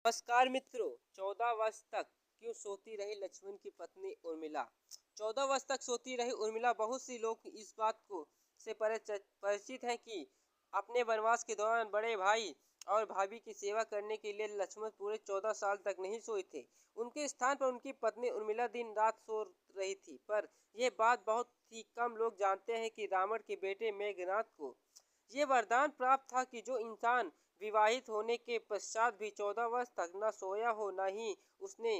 नमस्कार मित्रों। 14 वर्ष तक क्यों सोती रही लक्ष्मण की पत्नी उर्मिला। 14 वर्ष तक सोती रही उर्मिला। बहुत सी लोग इस बात को से परिचित हैं कि अपने वनवास के दौरान बड़े भाई और भाभी की सेवा करने के लिए लक्ष्मण पूरे 14 साल तक नहीं सोए थे। उनके स्थान पर उनकी पत्नी उर्मिला दिन रात सो रही थी। पर यह बात बहुत ही कम लोग जानते हैं कि रावण के बेटे मेघनाथ को ये वरदान प्राप्त था कि जो इंसान विवाहित होने के पश्चात भी 14 वर्ष तक न सोया हो, न ही उसने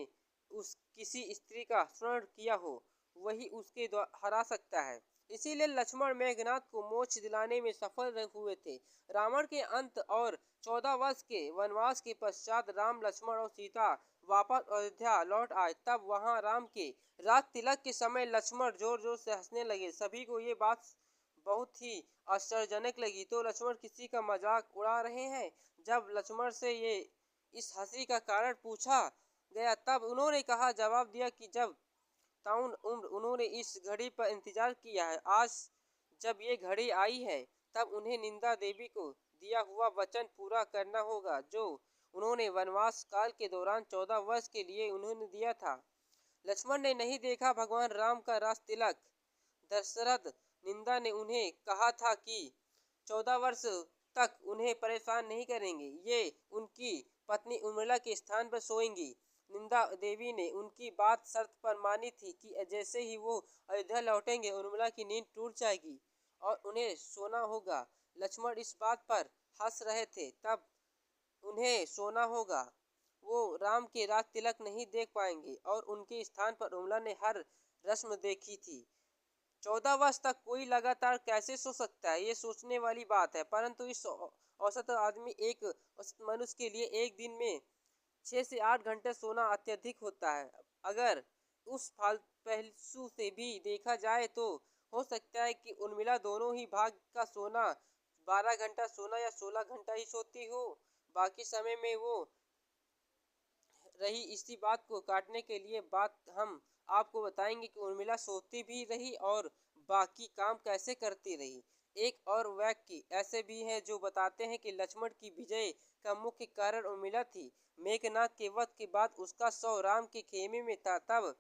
किसी स्त्री का स्मरण किया हो, वही उसके हरा सकता है। इसीलिए लक्ष्मण मेघनाथ को मोक्ष दिलाने में सफल हुए थे। रावण के अंत और 14 वर्ष के वनवास के पश्चात राम, लक्ष्मण और सीता वापस अयोध्या लौट आए। तब वहां राम के राज तिलक के समय लक्ष्मण जोर जोर से हंसने लगे। सभी को ये बात बहुत ही आश्चर्यजनक लगी। तो लक्ष्मण किसी का मजाक उड़ा रहे हैं। जब लक्ष्मण से ये इस हंसी का कारण पूछा गया तब उन्होंने कहा जवाब दिया कि जब ताउन उम्र उन्होंने इस घड़ी पर इंतजार किया है। आज जब ये घड़ी आई है तब उन्हें निंदा देवी को दिया हुआ वचन पूरा करना होगा जो उन्होंने वनवास काल के दौरान 14 वर्ष के लिए उन्होंने दिया था। लक्ष्मण ने नहीं देखा भगवान राम का राज तिलक। दशरथ निंदा ने उन्हें कहा था कि 14 वर्ष तक उन्हें परेशान नहीं करेंगे। ये उनकी पत्नी उर्मिला के स्थान पर सोएंगी। निंदा देवी ने उनकी बात शर्त पर मानी थी कि जैसे ही वो अयोध्या लौटेंगे उर्मिला की नींद टूट जाएगी और उन्हें सोना होगा। लक्ष्मण इस बात पर हंस रहे थे। तब उन्हें सोना होगा। वो राम के राज तिलक नहीं देख पाएंगे और उनके स्थान पर उर्मिला ने हर रस्म देखी थी। 14 वर्ष तक कोई लगातार कैसे सो सकता है, ये सोचने वाली बात है। परंतु इस औसत आदमी एक औसत मनुष्य के लिए एक दिन में 6 से 8 घंटे सोना अत्यधिक होता है। अगर उस पहलू से भी देखा जाए तो हो सकता है कि उर्मिला दोनों ही भाग का सोना 12 घंटा सोना या 16 घंटा ही सोती हो। बाकी समय में वो रही। इसी बात को काटने के लिए बात हम आपको बताएंगे कि उर्मिला सोती भी रही और बाकी काम कैसे करती रही। एक और वाक्य ऐसे भी हैं जो बताते हैं कि लक्ष्मण की विजय का मुख्य कारण उर्मिला थी। मेघनाथ के वध के बाद उसका शव राम के खेमे में था। तब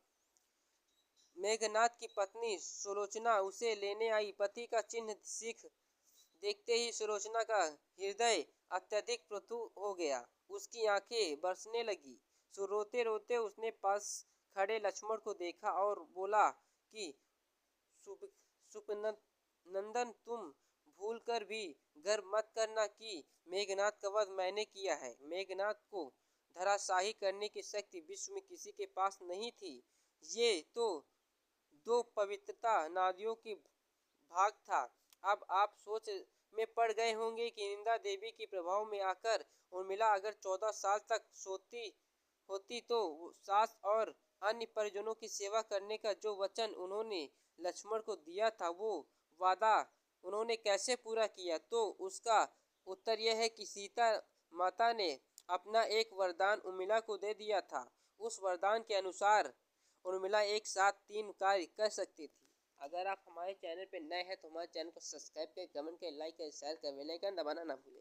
मेघनाथ की पत्नी सुलोचना उसे लेने आई। पति का चिन्ह सीख देखते ही सुलोचना का हृदय अत्यधिक प्रथु हो गया। उसकी आंखें बरसने लगी। रोते रोते उसने पास खड़े लक्ष्मण को देखा और बोला कि सुपनंदन, तुम भूल कर भी गर्व मत करना कि मेघनाथ का वध मैंने किया है। मेघनाथ को धराशाही करने की शक्ति विश्व में किसी के पास नहीं थी। ये तो दो पवित्रता नदियों की भाग था। अब आप सोच में पड़ गए होंगे कि निंदा देवी के प्रभाव में आकर उर्मिला अगर 14 साल तक सोती होती तो सास और अन्य परिजनों की सेवा करने का जो वचन उन्होंने लक्ष्मण को दिया था वो वादा उन्होंने कैसे पूरा किया। तो उसका उत्तर यह है कि सीता माता ने अपना एक वरदान उर्मिला को दे दिया था। उस वरदान के अनुसार उर्मिला एक साथ 3 कार्य कर सकती थी। अगर आप हमारे चैनल पर नए हैं तो हमारे चैनल को सब्सक्राइब करें, कमेंट करें, लाइक करें, शेयर करें, बेल आइकन दबाना ना भूलें।